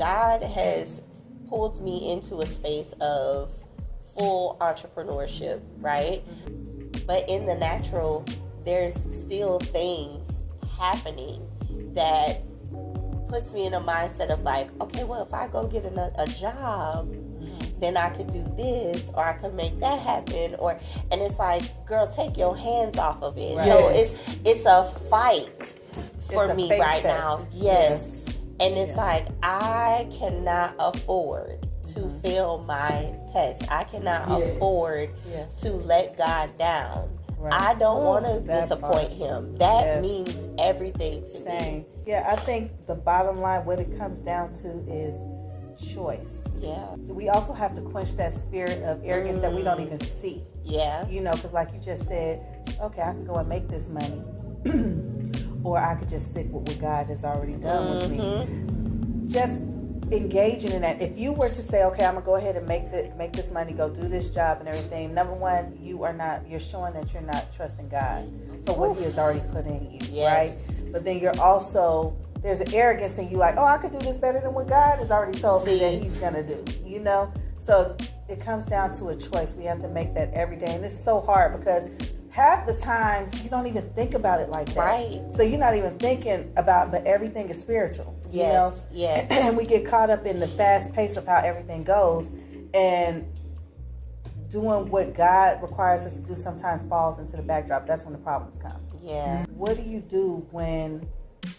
God has pulled me into a space of full entrepreneurship, right? But in the natural, there's still things happening that puts me in a mindset of like, okay, well, if I go get a job, then I could do this, or I could make that happen, and it's like, girl, take your hands off of it. Right. So it's a fight for me right now. Yes. And it's like, I cannot afford to fail my test. I cannot afford to let God down. Right. I don't want to disappoint him. That means everything to me. Yeah, I think the bottom line, what it comes down to is choice. Yeah. We also have to quench that spirit of arrogance that we don't even see. Yeah. You know, because like you just said, okay, I can go and make this money. Or I could just stick with what God has already done with me. Just engaging in that. If you were to say, okay, I'm gonna go ahead and make this money, go do this job and everything, number one, you're showing that you're not trusting God for what he has already put in you, right? But then you're also, there's an arrogance in you, like, oh, I could do this better than what God has already told me that he's gonna do, you know? So it comes down to a choice. We have to make that every day, and it's so hard because half the times you don't even think about it like that. Right. So you're not even thinking about, but everything is spiritual. You know? Yes. And we get caught up in the fast pace of how everything goes, and doing what God requires us to do sometimes falls into the backdrop. That's when the problems come. Yeah. What do you do when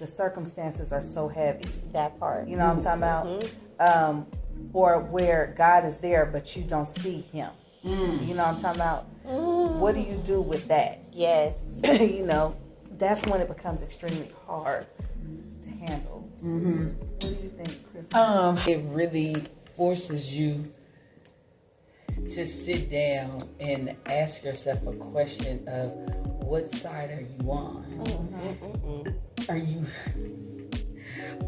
the circumstances are so heavy? That part. You know what I'm talking about? Or where God is there, but you don't see him. You know what I'm talking about? What do you do with that? Yes. You know, that's when it becomes extremely hard to handle. What do you think, Chris? It really forces you to sit down and ask yourself a question of, what side are you on?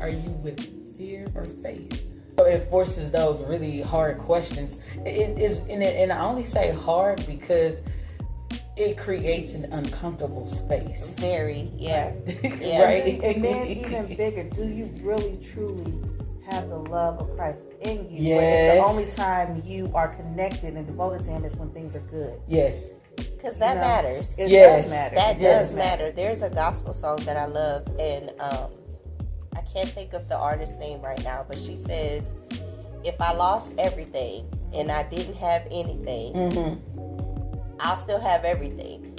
Are you with fear or faith? So it forces those really hard questions. It is, and I only say hard because it creates an uncomfortable space. Very, yeah. Right? And then even bigger, do you really truly have the love of Christ in you? Yes. Where the only time you are connected and devoted to him is when things are good. Yes. Because that matters. It does matter. That does matter. There's a gospel song that I love, and I can't think of the artist's name right now, but she says, if I lost everything and I didn't have anything, I'll still have everything.